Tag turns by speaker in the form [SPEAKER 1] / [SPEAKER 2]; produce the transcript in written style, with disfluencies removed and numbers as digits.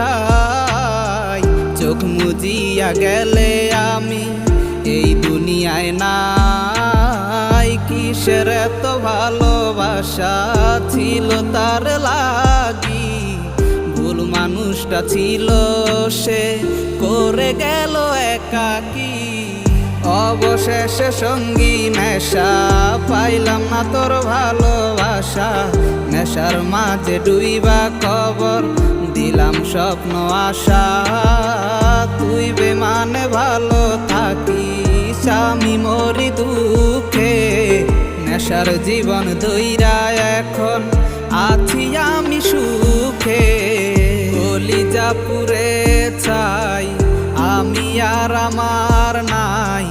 [SPEAKER 1] ছাই। চোখ মুজিয়া গেলে আমি এই দুনিয়ায় নাই। কিসের এত ভালোবাসা ছিল তার লাগি, ভুল মানুষটা ছিল সে, করে গেল একাকী। অবশেষে সঙ্গী নেশা, পাইলাম না তোর ভালোবাসা। নেশার মাঝে ডুইবা কবর দিলাম স্বপ্ন আশা। তুই বেমানে ভালো থাকিস, আমি মরি দুঃখে। নেশার জীবন দইরা এখন আছি আমি সুখে। কলিজা পুড়ে ছাই, আমি আর আমার নাই।